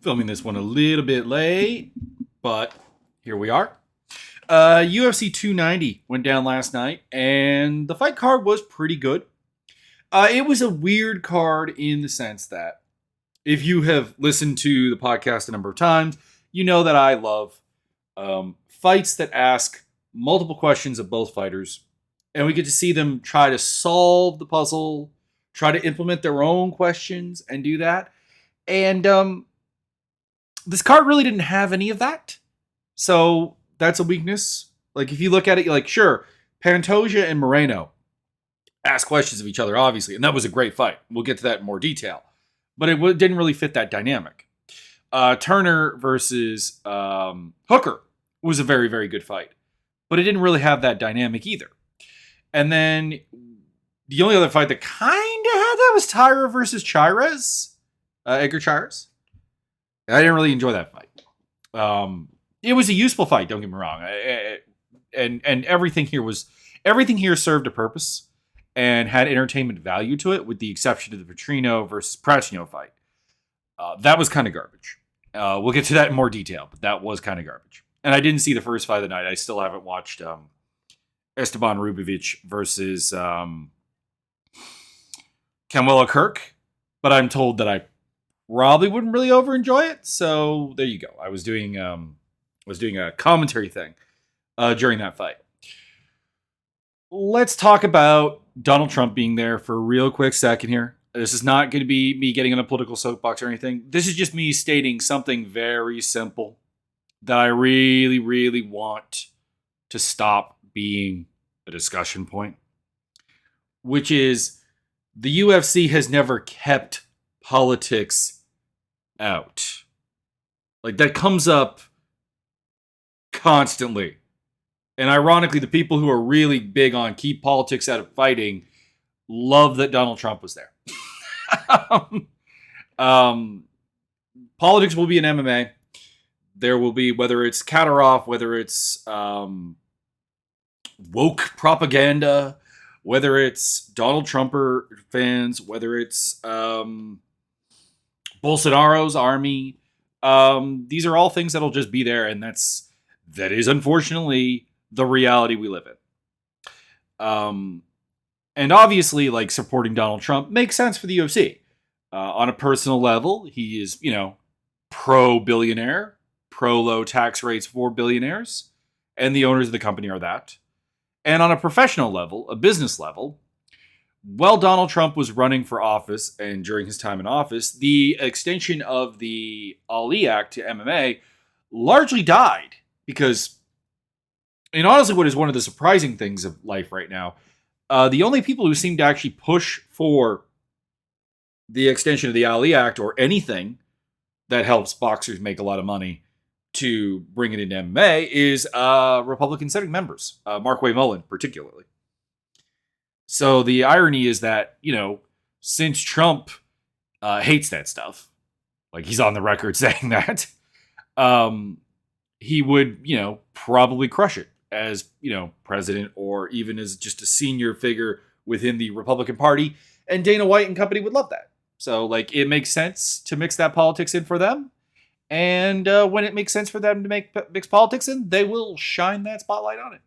Filming this one a little bit late, but here we are. UFC 290 went down last night, and the fight card was pretty good. It was a weird card in the sense that if you have listened to the podcast a number of times, you know that I love fights that ask multiple questions of both fighters, and we get to see them try to solve the puzzle, try to implement their own questions, and do that. And this card really didn't have any of that. So that's a weakness. Like, if you look at it, like, sure, Pantoja and Moreno asked questions of each other, obviously, and that was a great fight. We'll get to that in more detail. But it didn't really fit that dynamic. Turner versus Hooker was a very, very good fight. But it didn't really have that dynamic either. And then the only other fight that kind of had that was Tyra versus Chires. Edgar Chires. I didn't really enjoy that fight. It was a useful fight, don't get me wrong. And everything here served a purpose and had entertainment value to it, with the exception of the Petrino versus Pratino fight. That was kind of garbage. We'll get to that in more detail, but that was kind of garbage. And I didn't see the first fight of the night. I still haven't watched Esteban Rubovic versus Kamwela Kirk, but I'm told that I probably wouldn't really enjoy it. So there you go. I was doing a commentary thing during that fight. Let's talk about Donald Trump being there for a real quick second here. This is not going to be me getting on a political soapbox or anything. This is just me stating something very simple that I really, really want to stop being a discussion point, which is the UFC has never kept politics out. Like, that comes up constantly. And ironically, the people who are really big on keep politics out of fighting love that Donald Trump was there. Politics will be in MMA. There will be, whether it's Katarov, whether it's woke propaganda, whether it's Donald Trumper fans, whether it's Bolsonaro's army. These are all things that'll just be there, and that is unfortunately the reality we live in. And obviously, like, supporting Donald Trump makes sense for the UFC. On a personal level, he is, pro-billionaire, pro-low tax rates for billionaires, and the owners of the company are that. And on a professional level, a business level, while Donald Trump was running for office and during his time in office, the extension of the Ali Act to MMA largely died because, and honestly, what is one of the surprising things of life right now, the only people who seem to actually push for the extension of the Ali Act or anything that helps boxers make a lot of money to bring it into MMA is Republican sitting members, Markway Mullen particularly. So the irony is that, since Trump hates that stuff, like, he's on the record saying that, he would, probably crush it as, president, or even as just a senior figure within the Republican Party. And Dana White and company would love that. So, like, it makes sense to mix that politics in for them. And when it makes sense for them to mix politics in, they will shine that spotlight on it.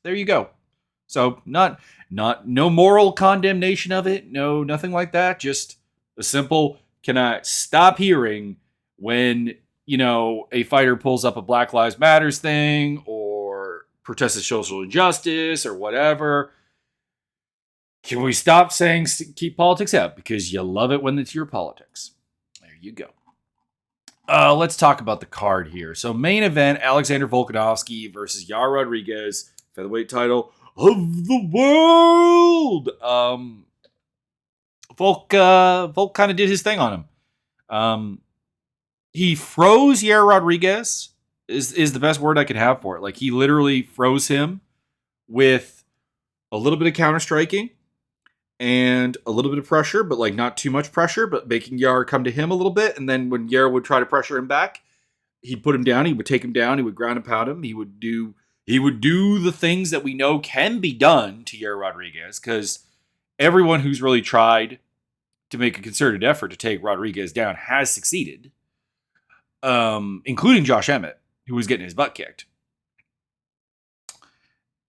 There you go. So no moral condemnation of it. No, nothing like that. Just a simple, can I stop hearing when, a fighter pulls up a Black Lives Matters thing or protests social injustice or whatever. Can we stop saying keep politics out? Because you love it when it's your politics. There you go. Let's talk about the card here. So, main event, Alexander Volkanovski versus Yair Rodriguez, featherweight title of the world. Volk kind of did his thing on him. He froze Yair Rodriguez, is the best word I could have for it. Like, he literally froze him with a little bit of counter striking and a little bit of pressure, but like not too much pressure, but making Yair come to him a little bit. And then when Yair would try to pressure him back, he'd put him down, he would take him down, he would ground and pound him, he would do the things that we know can be done to Yair Rodriguez, because everyone who's really tried to make a concerted effort to take Rodriguez down has succeeded. including Josh Emmett, who was getting his butt kicked.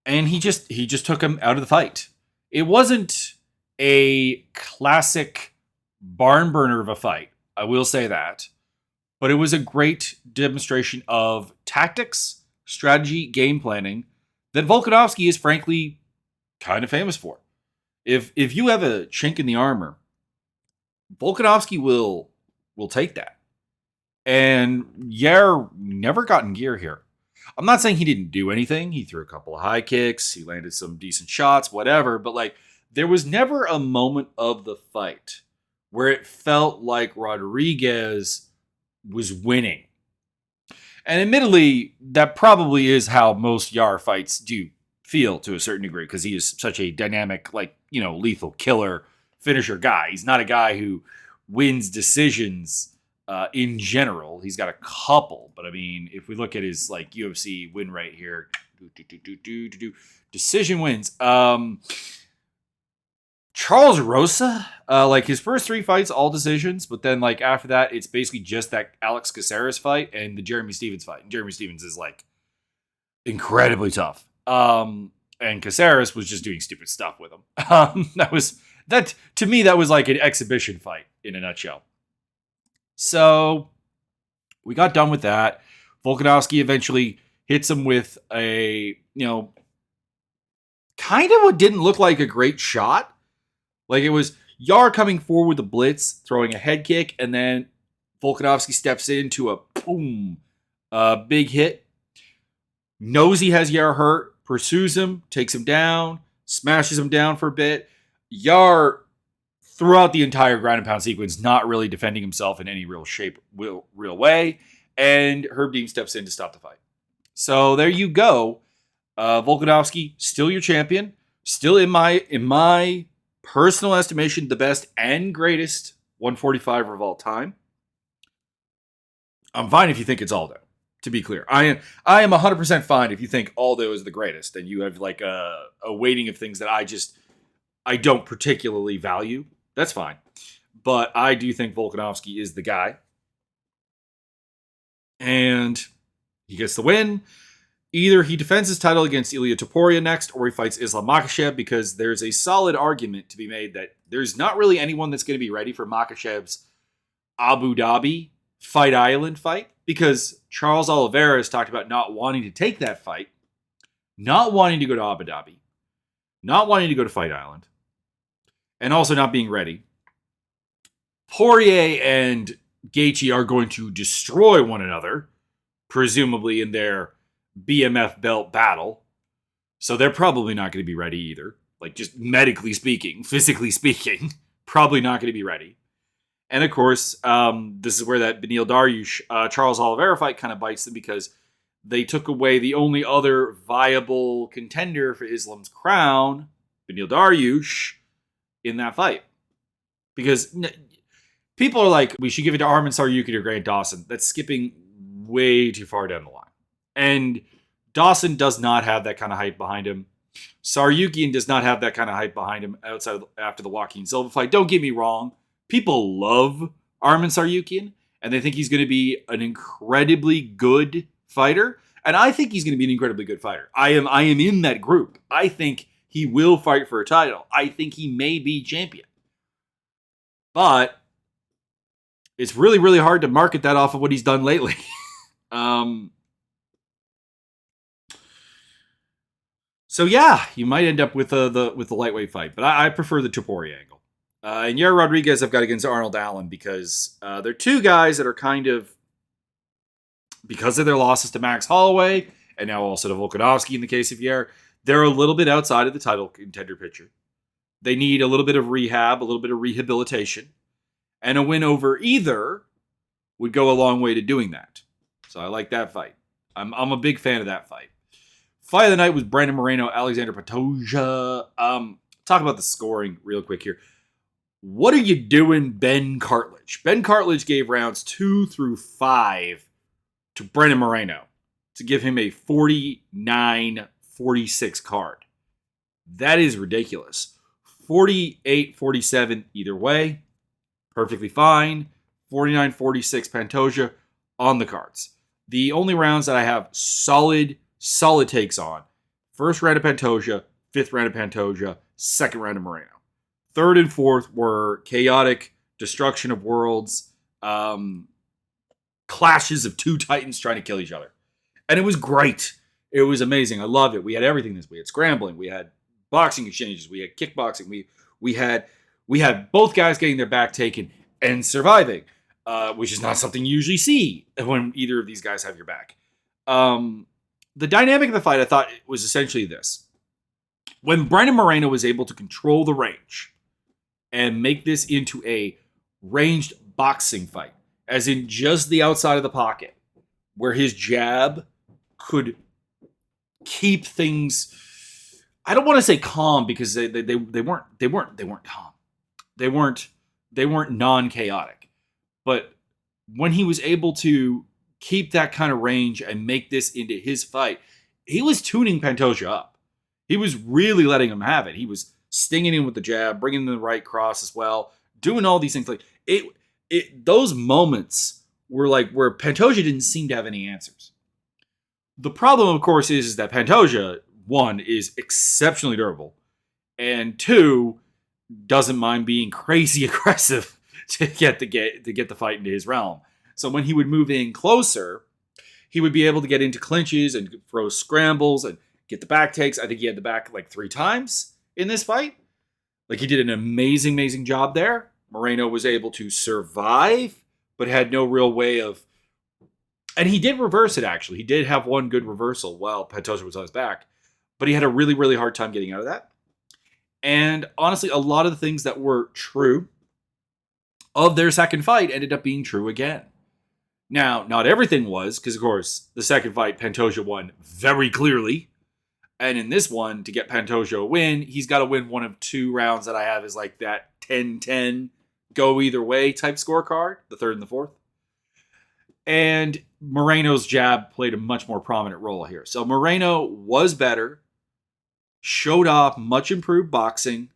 And he just took him out of the fight. It wasn't a classic barn burner of a fight, I will say that. But it was a great demonstration of tactics, strategy, game planning that Volkanovski is frankly kind of famous for. If you have a chink in the armor, Volkanovski will take that. And Yair never got in gear here. I'm not saying he didn't do anything. He threw a couple of high kicks. He landed some decent shots, whatever. But like, there was never a moment of the fight where it felt like Rodriguez was winning. And admittedly, that probably is how most Yair fights do feel to a certain degree, because he is such a dynamic, like, lethal killer finisher guy. He's not a guy who wins decisions in general. He's got a couple, but I mean, if we look at his like UFC win rate here, decision wins. Charles Rosa, like his first 3 fights, all decisions, but then like after that, it's basically just that Alex Caceres fight and the Jeremy Stephens fight. And Jeremy Stephens is like incredibly tough. And Caceres was just doing stupid stuff with him. That to me, that was like an exhibition fight in a nutshell. So we got done with that. Volkanovski eventually hits him with a, kind of what didn't look like a great shot. Like it was Yair coming forward with a blitz, throwing a head kick, and then Volkanovski steps into a boom, big hit. Knows he has Yair hurt, pursues him, takes him down, smashes him down for a bit. Yair, throughout the entire ground and pound sequence, not really defending himself in any real real way. And Herb Dean steps in to stop the fight. So there you go. Volkanovski, still your champion. Still in my personal estimation, the best and greatest 145er of all time. I'm fine if you think it's Aldo. To be clear, I am 100% fine if you think Aldo is the greatest, and you have like a weighting of things that I don't particularly value. That's fine. But I do think Volkanovski is the guy. And he gets the win. Either he defends his title against Ilia Topuria next, or he fights Islam Makhachev, because there's a solid argument to be made that there's not really anyone that's going to be ready for Makhachev's Abu Dhabi Fight Island fight, because Charles Oliveira has talked about not wanting to take that fight, not wanting to go to Abu Dhabi, not wanting to go to Fight Island, and also not being ready. Poirier and Gaethje are going to destroy one another, presumably in their BMF belt battle. So they're probably not going to be ready either. Like, just medically speaking, physically speaking, probably not going to be ready. And of course, this is where that Beneil Dariush, Charles Oliveira fight kind of bites them, because they took away the only other viable contender for Islam's crown, Beneil Dariush, in that fight. Because people are like, we should give it to Arman Tsarukyan or Grant Dawson. That's skipping way too far down the line. And Dawson does not have that kind of hype behind him. Tsarukyan does not have that kind of hype behind him after the Joaquin Silva fight. Don't get me wrong. People love Arman Tsarukyan, and they think he's going to be an incredibly good fighter. And I think he's going to be an incredibly good fighter. I am in that group. I think he will fight for a title. I think he may be champion. But it's really, really hard to market that off of what he's done lately. So yeah, you might end up with the lightweight fight, but I prefer the Topuria angle. And Yair Rodriguez I've got against Arnold Allen, because they're two guys that are kind of, because of their losses to Max Holloway and now also to Volkanovski in the case of Yair, they're a little bit outside of the title contender picture. They need a little bit of rehab, a little bit of rehabilitation, and a win over either would go a long way to doing that. So I like that fight. I'm a big fan of that fight. Fight of the night was Brandon Moreno, Alexander Pantoja. Talk about the scoring real quick here. What are you doing, Ben Cartledge? Ben Cartledge gave rounds 2 through 5 to Brandon Moreno to give him a 49-46 card. That is ridiculous. 48-47 either way. Perfectly fine. 49-46 Pantoja. on the cards. The only rounds that I have solid takes on: first round of Pantoja, fifth round of Pantoja, second round of Moreno. Third and fourth were chaotic destruction of worlds, clashes of two titans trying to kill each other. And it was great. It was amazing. I loved it. We had everything this. We had scrambling. We had boxing exchanges. We had kickboxing. We had both guys getting their back taken and surviving, which is not something you usually see when either of these guys have your back. The dynamic of the fight, I thought, was essentially this. When Brandon Moreno was able to control the range and make this into a ranged boxing fight, as in just the outside of the pocket, where his jab could keep things, I don't want to say calm, because they weren't calm. They weren't non-chaotic. But when he was able to keep that kind of range and make this into his fight, he was tuning Pantoja up. He was really letting him have it. He was stinging him with the jab, bringing in the right cross as well, doing all these things. Like those moments were like where Pantoja didn't seem to have any answers. The problem, of course, is that Pantoja, one, is exceptionally durable, and two, doesn't mind being crazy aggressive to get the fight into his realm. So when he would move in closer, he would be able to get into clinches and throw scrambles and get the back takes. I think he had the back like 3 times in this fight. Like, he did an amazing job there. Moreno was able to survive, but had no real way of... And he did reverse it, actually. He did have one good reversal while Pantoja was on his back, but he had a really hard time getting out of that. And honestly, a lot of the things that were true of their second fight ended up being true again. Now, not everything was, because of course, the second fight, Pantoja won very clearly. And in this one, to get Pantoja a win, he's got to win one of 2 rounds that I have is like that 10-10, go either way type scorecard, the third and the fourth. And Moreno's jab played a much more prominent role here. So Moreno was better, showed off much improved boxing,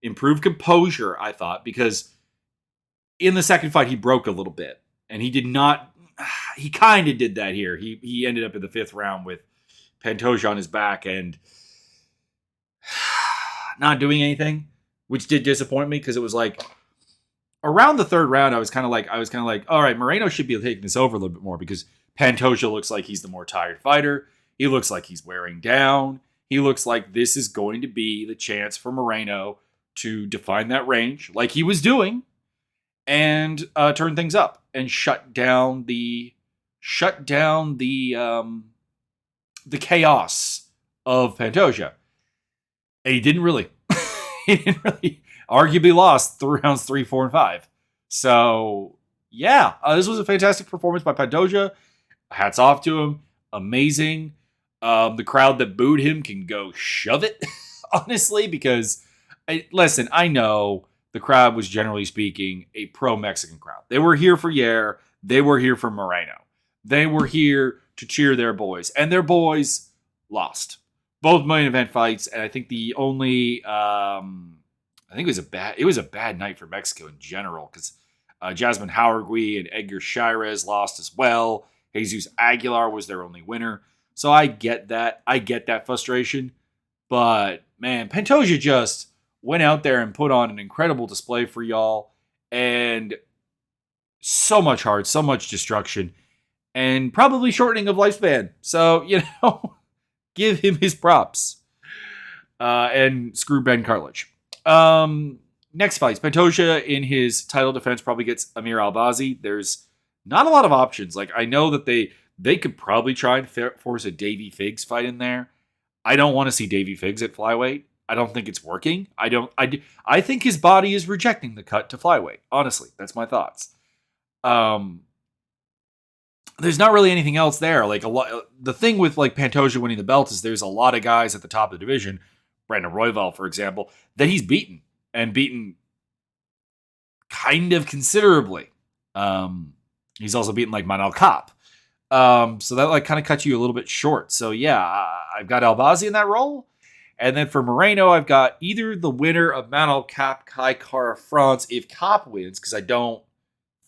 improved composure, I thought, because in the second fight, he broke a little bit. And he did not... He kind of did that here. He ended up in the 5th round with Pantoja on his back and not doing anything, which did disappoint me, because it was like around the 3rd round, I was kind of like, all right, Moreno should be taking this over a little bit more, because Pantoja looks like he's the more tired fighter. He looks like he's wearing down. He looks like this is going to be the chance for Moreno to define that range, like he was doing, and turn things up and shut down the chaos of Pantoja. And he didn't really. Arguably lost through rounds 3, 4, and 5. So, yeah, this was a fantastic performance by Pantoja. Hats off to him. Amazing. The crowd that booed him can go shove it, honestly, because, listen, I know the crowd was, generally speaking, a pro-Mexican crowd. They were here for Yair. They were here for Moreno. They were here to cheer their boys. And their boys lost. Both main event fights, and I think the only... I think it was a bad night for Mexico in general, because Jasmine Jauregui and Edgar Shirez lost as well. Jesus Aguilar was their only winner. So I get that. I get that frustration. But, man, Pantoja just went out there and put on an incredible display for y'all. And so much heart, so much destruction, and probably shortening of lifespan. So, give him his props. And screw Ben Cartlidge. Next fights. Pantoja in his title defense probably gets Amir Albazi. There's not a lot of options. Like, I know that they could probably try and force a Davey Figgs fight in there. I don't want to see Davey Figgs at flyweight. I don't think it's working. I think his body is rejecting the cut to flyweight. Honestly, that's my thoughts. There's not really anything else there. Like, the thing with like Pantoja winning the belt is there's a lot of guys at the top of the division, Brandon Royval, for example, that he's beaten kind of considerably. He's also beaten like Manal Kape. So that like kind of cuts you a little bit short. So yeah, I've got Albazi in that role. And then for Moreno, I've got either the winner of Manal Kape, Kai Kara France, if Kape wins, because I don't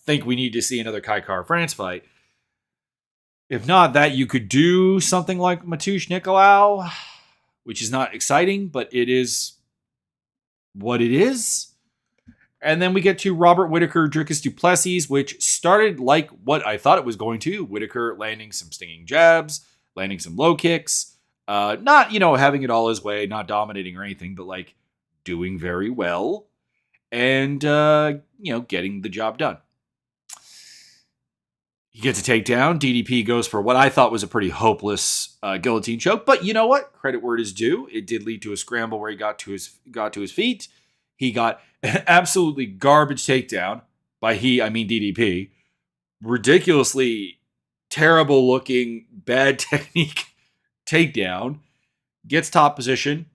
think we need to see another Kai Kara France fight. If not that, you could do something like Matush Nicolau, which is not exciting, but it is what it is. And then we get to Robert Whittaker, Dricus Duplessis, which started like what I thought it was going to. Whittaker landing some stinging jabs, landing some low kicks, not, having it all his way, not dominating or anything, but like doing very well and, getting the job done. He gets a takedown. DDP goes for what I thought was a pretty hopeless guillotine choke, but you know what? Credit where it is due. It did lead to a scramble where he got to his feet. He got an absolutely garbage takedown. By he, I mean DDP. Ridiculously terrible looking, bad technique takedown. Gets top position.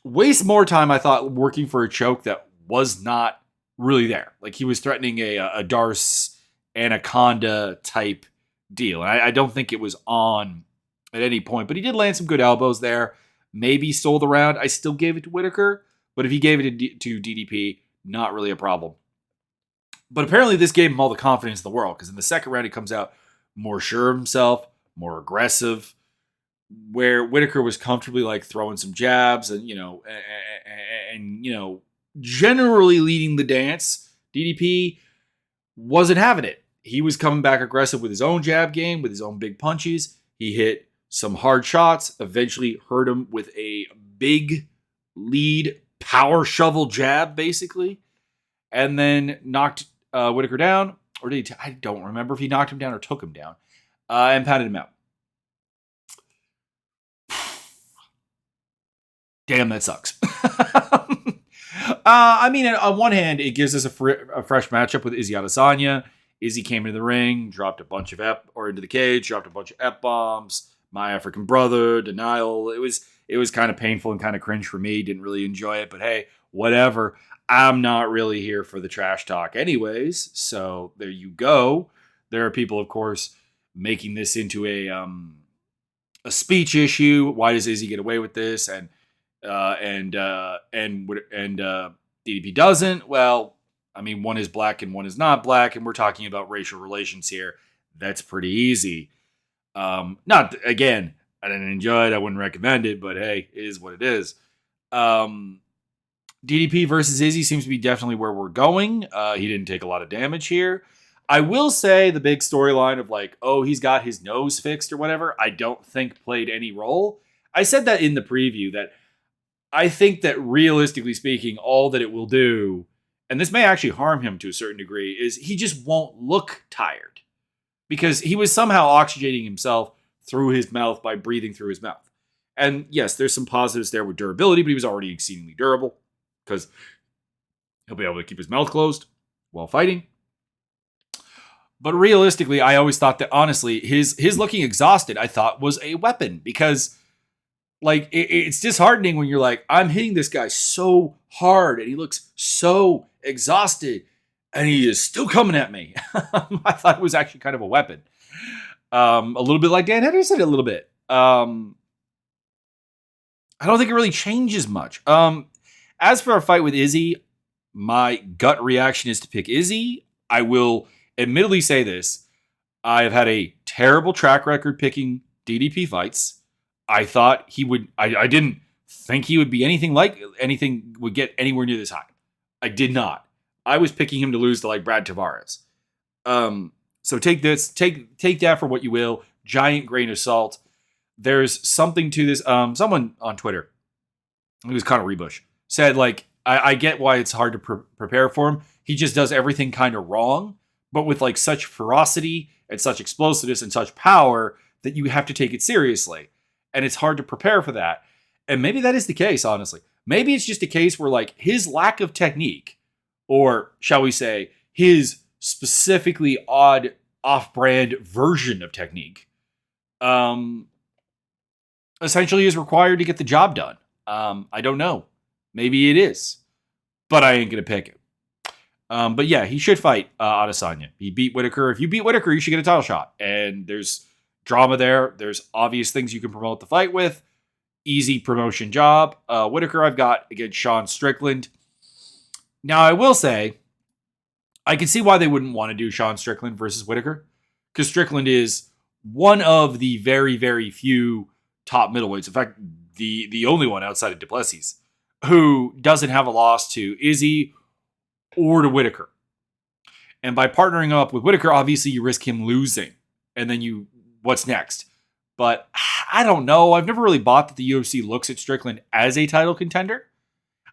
Wastes more time, I thought, working for a choke that was not really there. Like he was threatening a Darce Anaconda type deal. And I don't think it was on at any point, but he did land some good elbows there. Maybe stole the round. I still gave it to Whittaker, but if he gave it to DDP, not really a problem. But apparently this gave him all the confidence in the world, because in the second round he comes out more sure of himself, more aggressive, where Whittaker was comfortably like throwing some jabs and, generally leading the dance. DDP wasn't having it. He was coming back aggressive with his own jab game, with his own big punches. He hit some hard shots, eventually hurt him with a big lead power shovel jab, basically, and then knocked Whittaker down. Or did he? I don't remember if he knocked him down or took him down, and pounded him out. Damn, that sucks. On one hand, it gives us a fresh matchup with Izzy Adesanya. Izzy came into the ring, dropped a bunch of into the cage, dropped a bunch of F-bombs, my African brother, denial. It was kind of painful and kind of cringe for me. Didn't really enjoy it, but hey, whatever. I'm not really here for the trash talk anyways, so there you go. There are people, of course, making this into a speech issue. Why does Izzy get away with this? And DDP doesn't. Well, one is black and one is not black, and we're talking about racial relations here. That's pretty easy. Not again, I didn't enjoy it. I wouldn't recommend it, but hey, it is what it is. DDP versus Izzy seems to be definitely where we're going. He didn't take a lot of damage here. I will say the big storyline of like, oh, he's got his nose fixed or whatever, I don't think played any role. I said that in the preview, that I think that realistically speaking, all that it will do, and this may actually harm him to a certain degree, is he just won't look tired. Because he was somehow oxygenating himself through his mouth by breathing through his mouth. And yes, there's some positives there with durability, but he was already exceedingly durable because he'll be able to keep his mouth closed while fighting. But realistically, I always thought that, honestly, his looking exhausted, I thought, was a weapon. Because like, it's disheartening when you're like, I'm hitting this guy so hard and he looks so exhausted and he is still coming at me. I thought it was actually kind of a weapon. A little bit like Dan Henderson, a little bit. I don't think it really changes much. As for our fight with Izzy, my gut reaction is to pick Izzy. I will admittedly say this. I have had a terrible track record picking DDP fights. I thought he would. I didn't think he would be anything would get anywhere near this high. I did not. I was picking him to lose to like Brad Tavares. So take that for what you will. Giant grain of salt. There's something to this. Someone on Twitter, it was Connor Rebush, said like, I get why it's hard to prepare for him. He just does everything kind of wrong, but with like such ferocity and such explosiveness and such power that you have to take it seriously. And it's hard to prepare for that. And maybe that is the case, honestly. Maybe it's just a case where like his lack of technique, or shall we say, his specifically odd off-brand version of technique, essentially is required to get the job done. I don't know. Maybe it is. But I ain't going to pick him. But yeah, he should fight Adesanya. He beat Whittaker. If you beat Whittaker, you should get a title shot. And there's drama there. There's obvious things you can promote the fight with. Easy promotion job. Whittaker I've got against Sean Strickland. Now, I will say, I can see why they wouldn't want to do Sean Strickland versus Whittaker. Because Strickland is one of the very, very few top middleweights. In fact, the only one outside of Duplessis who doesn't have a loss to Izzy or to Whitaker. And by partnering up with Whitaker, obviously you risk him losing. And then what's next? But I don't know. I've never really bought that the UFC looks at Strickland as a title contender.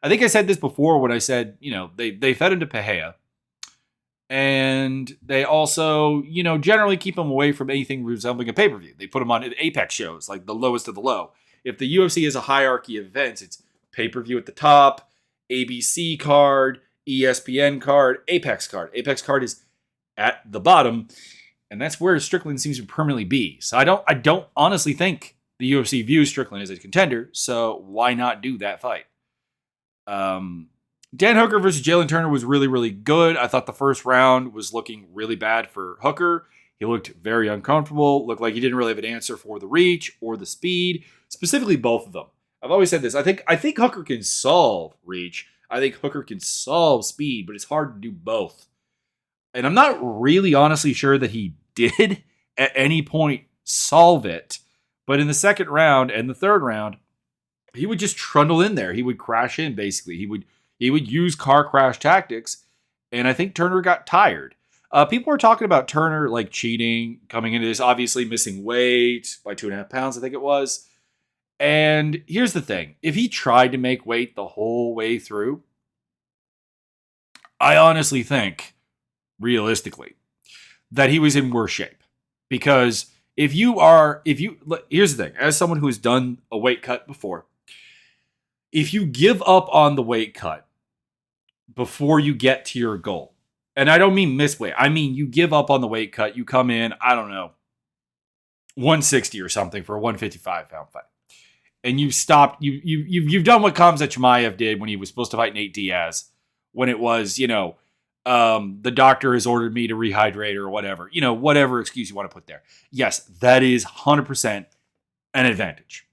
I think I said this before when I said, they fed him to Pereira. And they also, generally keep him away from anything resembling a pay-per-view. They put him on Apex shows, like the lowest of the low. If the UFC is a hierarchy of events, it's pay-per-view at the top, ABC card, ESPN card, Apex card. Apex card is at the bottom, and that's where Strickland seems to permanently be. So I don't honestly think the UFC views Strickland as a contender, so why not do that fight? Dan Hooker versus Jalen Turner was really, really good. I thought the first round was looking really bad for Hooker. He looked very uncomfortable, looked like he didn't really have an answer for the reach or the speed, specifically both of them. I've always said this. I think Hooker can solve reach. I think Hooker can solve speed, but it's hard to do both. And I'm not really honestly sure that he did at any point solve it. But in the second round and the third round, he would just trundle in there. He would crash in, basically. He would use car crash tactics, and I think Turner got tired. People were talking about Turner like cheating, coming into this, obviously missing weight by 2.5 pounds, I think it was. And here's the thing. If he tried to make weight the whole way through, I honestly think, realistically, that he was in worse shape. Because here's the thing. As someone who has done a weight cut before, if you give up on the weight cut before you get to your goal, and I don't mean miss weight, I mean you give up on the weight cut, you come in, I don't know, 160 or something for a 155-pound fight. And you've stopped, you've done what Khamzat Chimaev did when he was supposed to fight Nate Diaz, when it was, the doctor has ordered me to rehydrate or whatever, whatever excuse you want to put there. Yes, that is 100% an advantage.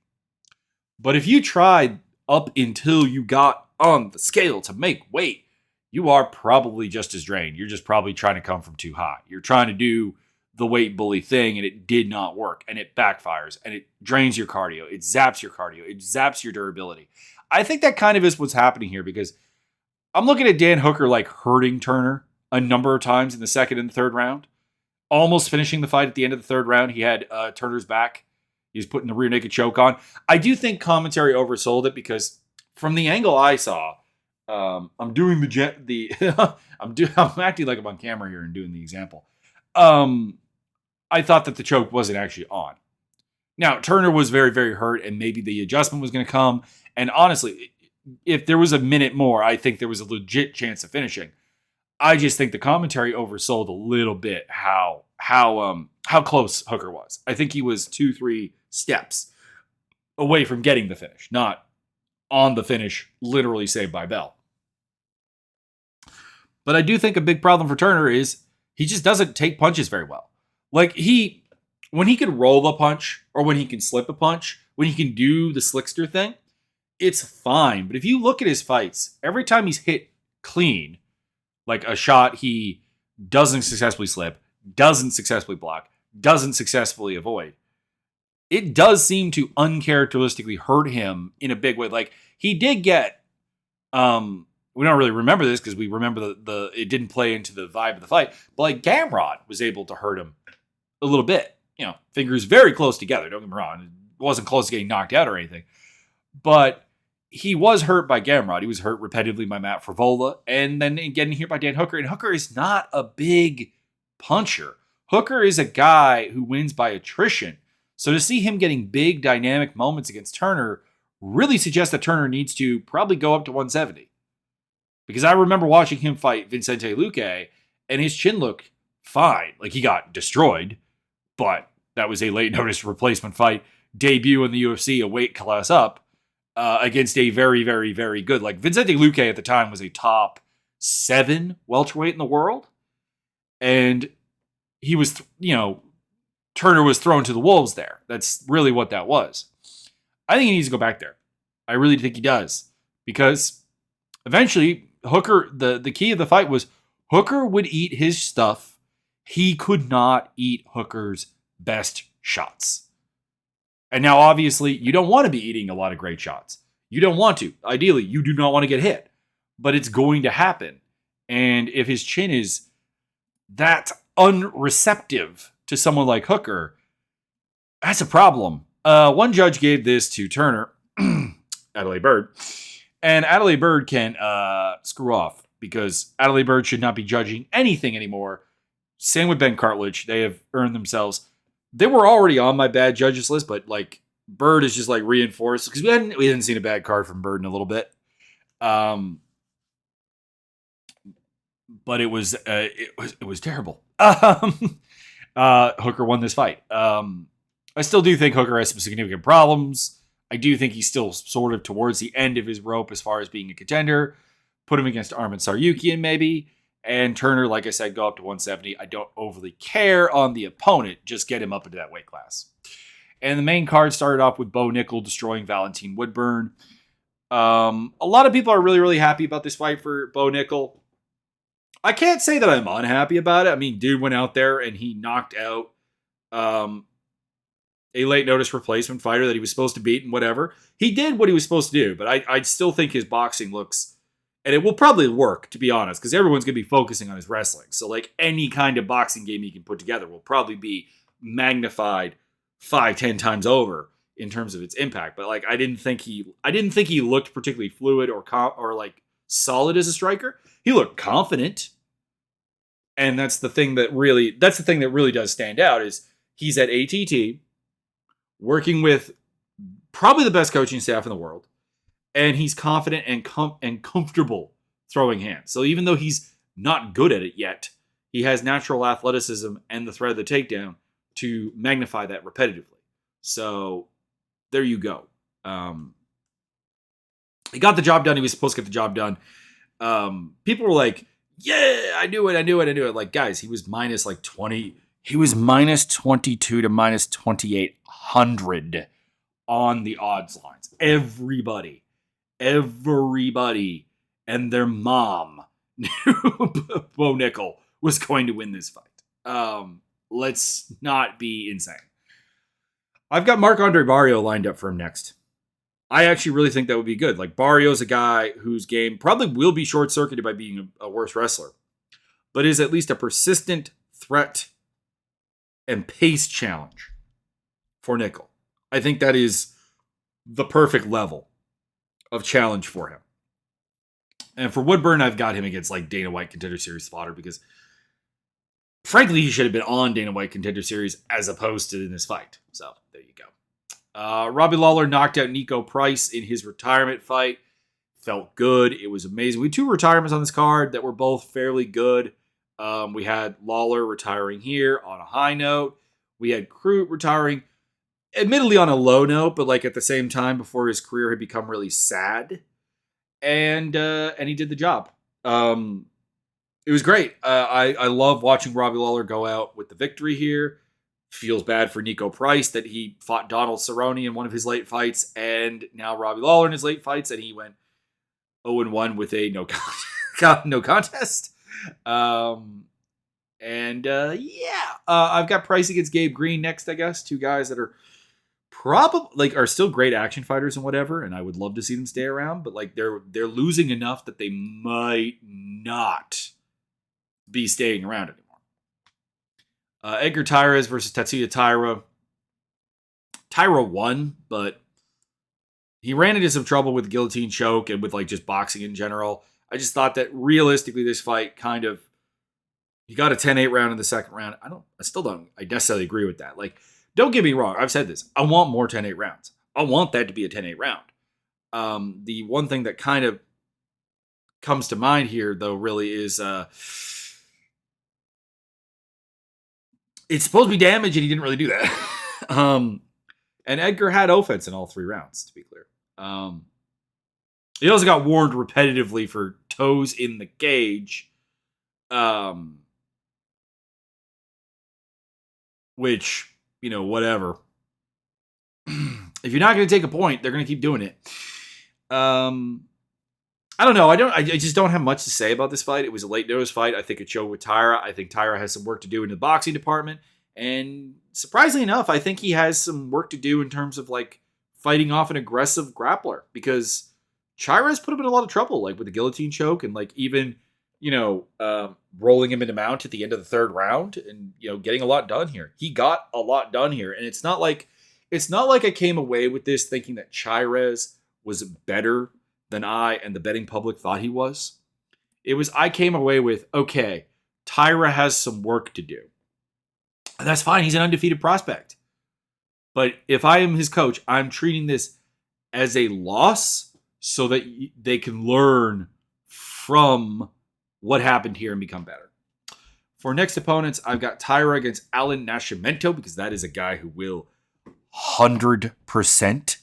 But if you tried up until you got on the scale to make weight, you are probably just as drained. You're just probably trying to come from too high. You're trying to do the weight bully thing, and it did not work, and it backfires, and it drains your cardio. It zaps your cardio. It zaps your durability. I think that kind of is what's happening here, because I'm looking at Dan Hooker like hurting Turner a number of times in the second and the third round, almost finishing the fight at the end of the third round. He had Turner's back. He was putting the rear naked choke on. I do think commentary oversold it, because from the angle I saw, I'm doing I'm acting like I'm on camera here and doing the example. I thought that the choke wasn't actually on. Now, Turner was very, very hurt, and maybe the adjustment was going to come. And honestly, if there was a minute more, I think there was a legit chance of finishing. I just think the commentary oversold a little bit how close Hooker was. I think he was 2-3 steps away from getting the finish, not on the finish, literally saved by Bell. But I do think a big problem for Turner is he just doesn't take punches very well. Like when he can roll a punch, or when he can slip a punch, when he can do the slickster thing, it's fine. But if you look at his fights, every time he's hit clean, like a shot he doesn't successfully slip, doesn't successfully block, doesn't successfully avoid, it does seem to uncharacteristically hurt him in a big way. Like he did get, we don't really remember this because we remember the it didn't play into the vibe of the fight, but like Gamrot was able to hurt him a little bit. Fingers very close together. Don't get me wrong. It wasn't close to getting knocked out or anything. But he was hurt by Gamrot. He was hurt repetitively by Matt Frivola. And then getting hit by Dan Hooker. And Hooker is not a big puncher. Hooker is a guy who wins by attrition. So to see him getting big dynamic moments against Turner really suggests that Turner needs to probably go up to 170. Because I remember watching him fight Vicente Luque, and his chin looked fine. Like he got destroyed, but that was a late notice replacement fight. Debut in the UFC, a weight class up, against a very, very, very good. Like Vicente Luque at the time was a top 7 welterweight in the world. And he was, Turner was thrown to the wolves there. That's really what that was. I think he needs to go back there. I really think he does. Because eventually, Hooker, the key of the fight was Hooker would eat his stuff. He could not eat Hooker's best shots. And now, obviously, you don't want to be eating a lot of great shots. You don't want to. Ideally, you do not want to get hit. But it's going to happen. And if his chin is that unreceptive to someone like Hooker, that's a problem. One judge gave this to Turner, Adelaide Bird, and Adelaide Bird can screw off because Adelaide Bird should not be judging anything anymore. Same with Ben Cartledge. They have earned themselves. They were already on my bad judges list, but like Bird is just like reinforced because we hadn't seen a bad card from Bird in a little bit. But it was terrible. Hooker won this fight. I still do think Hooker has some significant problems. I do think he's still sort of towards the end of his rope as far as being a contender. Put him against Arman Tsarukyan maybe. And Turner, like I said, go up to 170. I don't overly care on the opponent. Just get him up into that weight class. And the main card started off with Bo Nickel destroying Valentin Woodburn. A lot of people are really, really happy about this fight for Bo Nickel. I can't say that I'm unhappy about it. I mean, dude went out there and he knocked out a late notice replacement fighter that he was supposed to beat and whatever. He did what he was supposed to do, but I still think his boxing looks, and it will probably work, to be honest, because everyone's going to be focusing on his wrestling. So like any kind of boxing game he can put together will probably be magnified 5-10 times over in terms of its impact. But like I didn't think he looked particularly fluid or like solid as a striker. He looked confident. And that's the thing that really does stand out is he's at ATT working with probably the best coaching staff in the world, and he's confident and comfortable throwing hands. So even though he's not good at it yet, he has natural athleticism and the threat of the takedown to magnify that repetitively. So there you go. He got the job done. He was supposed to get the job done. People were like, yeah, I knew it. Like, guys, he was minus like 20. He was minus 22 to minus 2,800 on the odds lines. Everybody and their mom knew Bo Nickel was going to win this fight. Let's not be insane. I've got Marc-Andre Barrio lined up for him next. I actually really think that would be good. Like, Barrio's a guy whose game probably will be short-circuited by being a worse wrestler, but is at least a persistent threat and pace challenge for Nickel. I think that is the perfect level of challenge for him. And for Woodburn, I've got him against like Dana White Contender Series fodder because frankly, he should have been on Dana White Contender Series as opposed to in this fight. So there you go. Robbie Lawler knocked out Nico Price in his retirement fight. Felt good. It was amazing. We had 2 retirements on this card that were both fairly good. We had Lawler retiring here on a high note. We had Crute retiring, admittedly on a low note, but like at the same time before his career had become really sad. And he did the job. It was great. I love watching Robbie Lawler go out with the victory here. Feels bad for Nico Price that he fought Donald Cerrone in one of his late fights, and now Robbie Lawler in his late fights, and he went 0-1 with a no contest. I've got Price against Gabe Green next, I guess. 2 guys that are probably are still great action fighters and whatever, and I would love to see them stay around, but like they're losing enough that they might not be staying around anymore. Edgar Tyrez versus Tatsuya Taira. Taira won, but he ran into some trouble with the guillotine choke and with like just boxing in general. I just thought that realistically this fight he got a 10-8 round in the second round. I still don't necessarily agree with that. Like, don't get me wrong. I've said this. I want more 10-8 rounds. I want that to be a 10-8 round. The one thing that kind of comes to mind here, though, really is it's supposed to be damage, and he didn't really do that. And Edgar had offense in all 3 rounds, to be clear. He also got warned repetitively for toes in the cage, which, whatever. If you're not going to take a point, they're going to keep doing it. I don't know. I just don't have much to say about this fight. It was a late notice fight. I think it showed with Taira. I think Taira has some work to do in the boxing department. And surprisingly enough, I think he has some work to do in terms of like fighting off an aggressive grappler because Chira's put him in a lot of trouble, like with the guillotine choke and like even rolling him into mount at the end of the third round and getting a lot done here. He got a lot done here, and it's not like I came away with this thinking that Chires was better than I and the betting public thought he was. It was I came away with, okay, Tyra has some work to do. And that's fine. He's an undefeated prospect. But if I am his coach, I'm treating this as a loss so that they can learn from what happened here and become better. For next opponents, I've got Tyra against Alan Nascimento because that is a guy who will 100%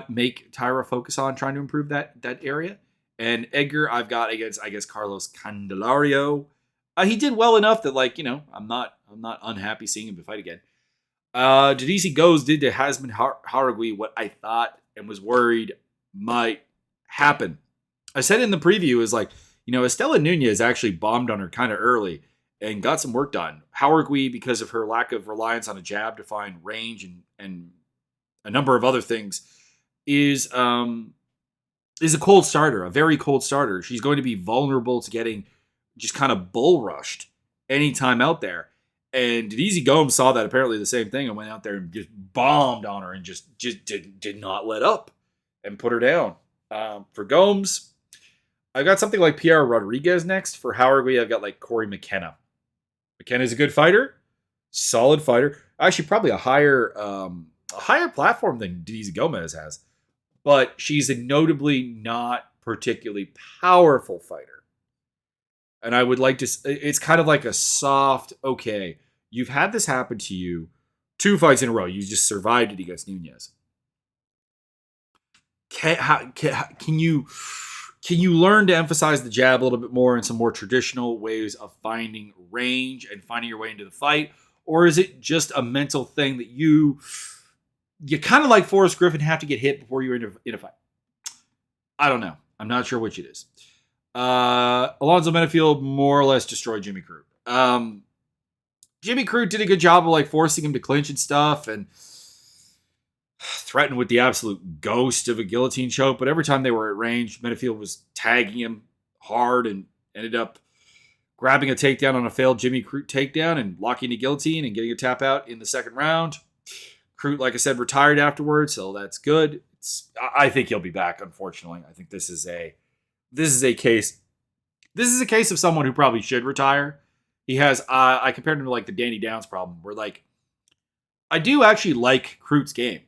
make Tyra focus on trying to improve that area. And Edgar, I've got against, I guess, Carlos Candelario. He did well enough that, I'm not unhappy seeing him fight again. Jadisi Goes did to Hasman Haragui what I thought and was worried might happen. I said in the preview is Estela Nunez actually bombed on her kind of early and got some work done. Haragui, because of her lack of reliance on a jab to find range and a number of other things, is a cold starter, a very cold starter. She's going to be vulnerable to getting just kind of bull rushed anytime out there. And Denise Gomes saw that apparently the same thing and went out there and just bombed on her and just did not let up and put her down. For Gomes, I've got something like Pierre Rodriguez next. For Haragui, I've got like Corey McKenna. McKenna's a good fighter, solid fighter. Actually, probably a higher platform than Denise Gomez has. But she's a notably not particularly powerful fighter. And I would like to, it's kind of like a soft, okay, you've had this happen to you 2 fights in a row. You just survived it against Nunez. Can you learn to emphasize the jab a little bit more in some more traditional ways of finding range and finding your way into the fight? Or is it just a mental thing that you kind of like Forrest Griffin have to get hit before you're in a fight? I don't know. I'm not sure which it is. Alonzo Menafield more or less destroyed Jimmy Crute. Jimmy Crute did a good job of forcing him to clinch and stuff and threatened with the absolute ghost of a guillotine choke. But every time they were at range, Menafield was tagging him hard and ended up grabbing a takedown on a failed Jimmy Crute takedown and locking the guillotine and getting a tap out in the second round. Crute, like I said, retired afterwards, so that's good. I think he'll be back, unfortunately. I think this is a case of someone who probably should retire. He has I compared him to the Danny Downs problem, where I do actually like Crute's game.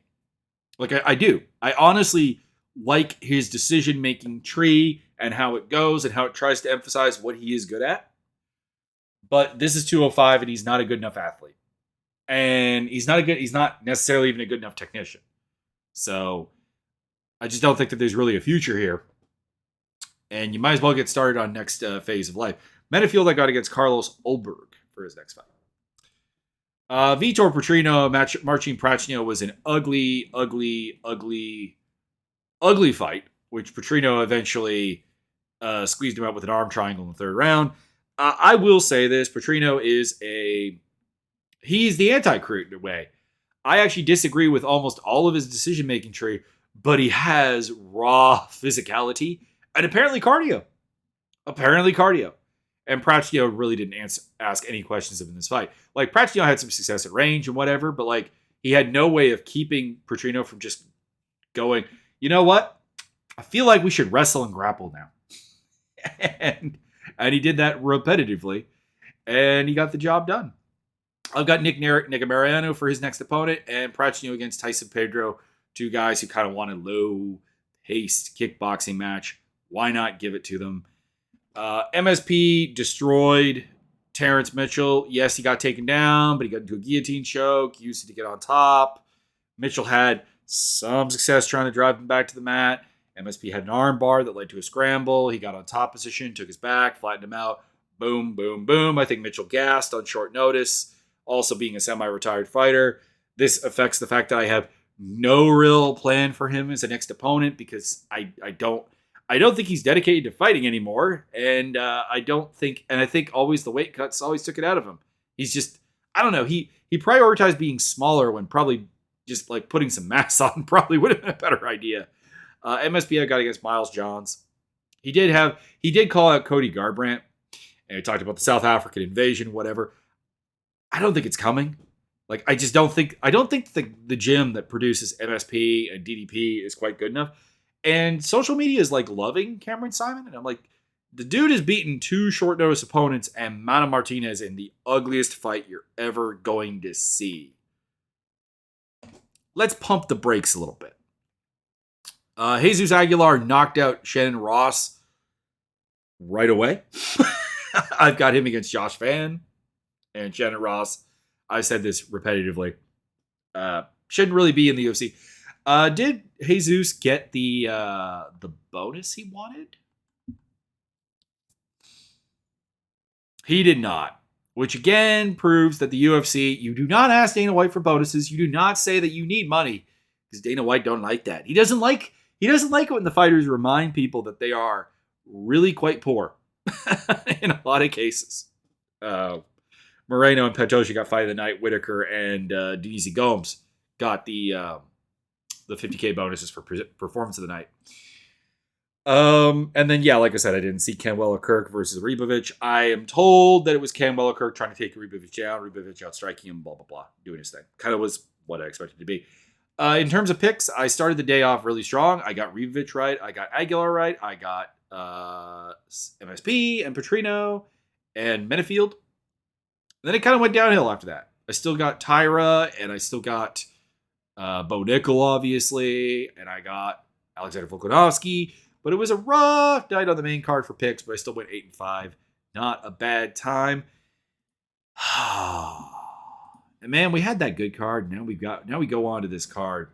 I do. I honestly like his decision-making tree and how it goes and how it tries to emphasize what he is good at. But this is 205 and he's not a good enough athlete. And he's not necessarily even a good enough technician. So I just don't think that there's really a future here. And you might as well get started on next phase of life. Menafield I got against Carlos Olberg for his next fight. Vitor Petrino Marcin Prachnio was an ugly fight, which Petrino eventually squeezed him out with an arm triangle in the third round. I will say this, Petrino he's the anti-Crute in a way. I actually disagree with almost all of his decision-making tree, but he has raw physicality and apparently cardio. And Prachnio really didn't ask any questions of him in this fight. Prachnio had some success at range and whatever, but he had no way of keeping Petrino from just going, you know what? I feel like we should wrestle and grapple now. and he did that repetitively, and he got the job done. I've got Nick Mariano for his next opponent, and Prachnio against Tyson Pedro, 2 guys who kind of want a low-paced kickboxing match. Why not give it to them? MSP destroyed Terrence Mitchell. Yes, he got taken down, but he got into a guillotine choke, used it to get on top. Mitchell had some success trying to drive him back to the mat. MSP had an arm bar that led to a scramble. He got on top position, took his back, flattened him out. Boom, boom, boom. I think Mitchell gassed on short notice. Also being a semi-retired fighter. This affects the fact that I have no real plan for him as a next opponent because I don't think he's dedicated to fighting anymore. And I think always the weight cuts always took it out of him. I don't know. He prioritized being smaller when probably just like putting some mass on probably would have been a better idea. MSP I got against Miles Johns. He did call out Cody Garbrandt, and he talked about the South African invasion, whatever. I don't think it's coming. Like, I don't think the gym that produces MSP and DDP is quite good enough. And social media is like loving Cameron Simon, and I'm like, the dude has beaten 2 short notice opponents and Mana Martinez in the ugliest fight you're ever going to see. Let's pump the brakes a little bit. Jesus Aguilar knocked out Shannon Ross right away. I've got him against Josh Van and Shannon Ross. I said this repetitively. Shouldn't really be in the UFC. Did Jesus get the bonus he wanted? He did not. Which again proves that the UFC, you do not ask Dana White for bonuses. You do not say that you need money, because Dana White don't like that. He doesn't like it when the fighters remind people that they are really quite poor in a lot of cases. Moreno and Pantoja got fight of the night. Whitaker and Denise Gomes got the 50K bonuses for performance of the night. And then, yeah, like I said, I didn't see Ken Weller-Kirk versus Ribovic. I am told that it was Ken Weller-Kirk trying to take Ribovic down, Ribovic outstriking him, blah, blah, blah, doing his thing. Kind of was what I expected to be. In terms of picks, I started the day off really strong. I got Ribovic right. I got Aguilar right. I got MSP and Petrino and Menefield. And then it kind of went downhill after that. I still got Tyra, and I still got Bo Nickel, obviously, and I got Alexander Volkanovski. But it was a rough night on the main card for picks, but I still went 8-5. Not a bad time. And man, we had that good card. Now we go on to this card.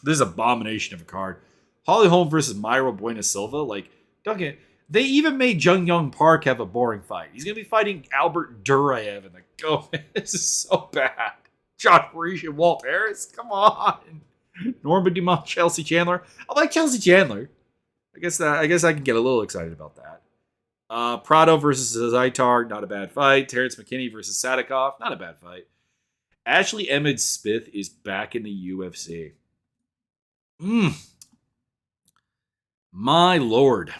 This is an abomination of a card. Holly Holm versus Myra Buena Silva. Like, Duncan, they even made Jung Young Park have a boring fight. He's gonna be fighting Albert Duraev in the go. This is so bad. Josh Parrish and Walt Harris. Come on. Norma Dumont, Chelsea Chandler. I like Chelsea Chandler. I guess I can get a little excited about that. Prado versus Zaitar, not a bad fight. Terrence McKinney versus Sadikov, not a bad fight. Ashley Emmett Smith is back in the UFC. My lord.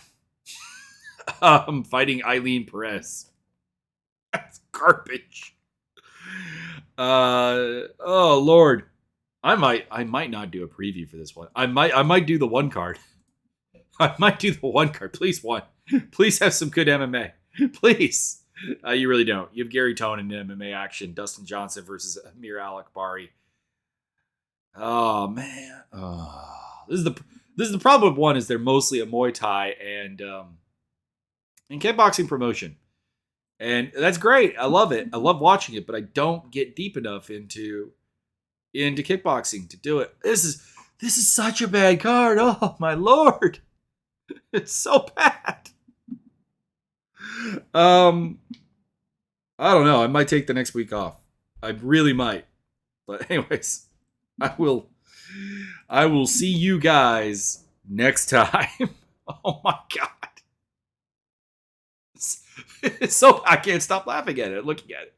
Fighting Eileen Perez. That's garbage. Oh lord. I might not do a preview for this one. I might do the one card. I might do the one card. Please, one. Please have some good MMA. Please. You really don't. You have Gary Tone in MMA action. Dustin Johnson versus Amir Al-Akbari. Oh, man. Oh. This is the problem with one is they're mostly a Muay Thai and kickboxing promotion. And that's great. I love it. I love watching it, but I don't get deep enough into kickboxing to do it. This is such a bad card. Oh, my lord. It's so bad. I don't know. I might take the next week off. I really might. But anyways, I will see you guys next time. Oh my god. It's so I can't stop laughing at it, looking at it.